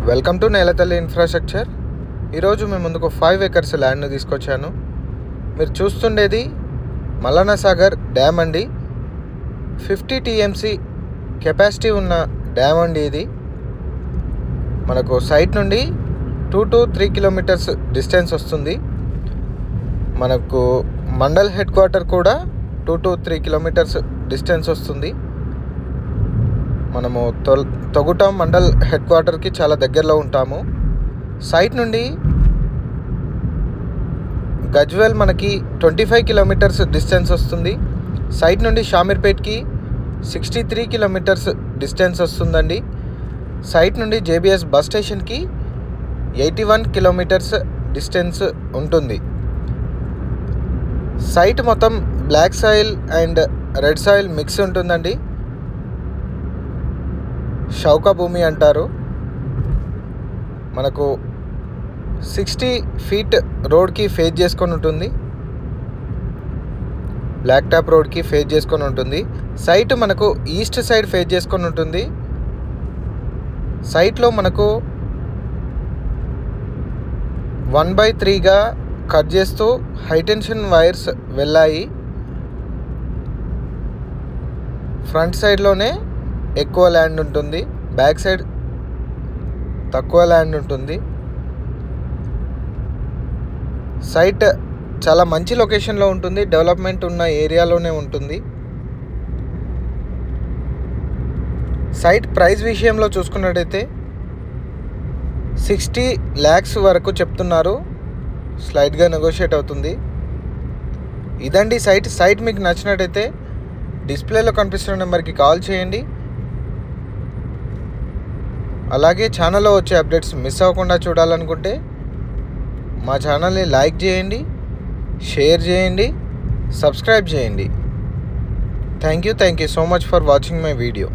Welcome to నేలతల్లి infrastructure. ఈరోజు మేము ముందుకు 5 acres ల్యాండ్ను తీసుకొచ్చాను. మీరు చూస్తుండేది మల్లన్న సాగర్ డ్యామ్ అండి. 50 TMC కెపాసిటీ ఉన్న డ్యామ్ అండి ఇది. మనకు సైట్ నుండి 2 to 3 kilometers డిస్టెన్స్ వస్తుంది. మనకు మండల్ హెడ్ క్వార్టర్ కూడా 2 to 3 kilometers డిస్టెన్స్ వస్తుంది. మనము తొగుటం మండల్ హెడ్ క్వార్టర్కి చాలా దగ్గరలో ఉంటాము. సైట్ నుండి గజ్వేల్ మనకి 25 kilometers డిస్టెన్స్ వస్తుంది. సైట్ నుండి షామీర్పేట్కి 63 kilometers డిస్టెన్స్ వస్తుందండి. సైట్ నుండి JBS బస్ స్టేషన్కి 81 kilometers డిస్టెన్స్ ఉంటుంది. సైట్ మొత్తం black soil and red soil mix ఉంటుందండి. షౌకా భూమి అంటారు. మనకు 60 feet రోడ్కి ఫేస్ చేసుకొని ఉంటుంది. బ్లాక్ టాప్ రోడ్కి ఫేస్ చేసుకొని ఉంటుంది. సైట్ మనకు ఈస్ట్ సైడ్ ఫేస్ చేసుకొని ఉంటుంది. సైట్లో మనకు 1/3గా కట్ చేస్తూ హైటెన్షన్ వైర్స్ వెళ్ళాయి. ఫ్రంట్ సైడ్లోనే ఎక్కువ ల్యాండ్ ఉంటుంది, బ్యాక్ సైడ్ తక్కువ ల్యాండ్ ఉంటుంది. సైట్ చాలా మంచి లొకేషన్లో ఉంటుంది, డెవలప్మెంట్ ఉన్న ఏరియాలోనే ఉంటుంది. సైట్ ప్రైస్ విషయంలో చూసుకున్నట్టయితే 60 lakhs వరకు చెప్తున్నారు. స్లైడ్గా నెగోషియేట్ అవుతుంది. ఇదండి సైట్ మీకు నచ్చినట్టయితే డిస్ప్లేలో కనిపిస్తున్న నెంబర్కి కాల్ చేయండి. అలాగే ఛానల్లో వచ్చే అప్డేట్స్ మిస్ అవ్వకుండా చూడాలనుకుంటే మా ఛానల్ని లైక్ చేయండి, షేర్ చేయండి, సబ్స్క్రైబ్ చేయండి. Thank you so much for watching my video.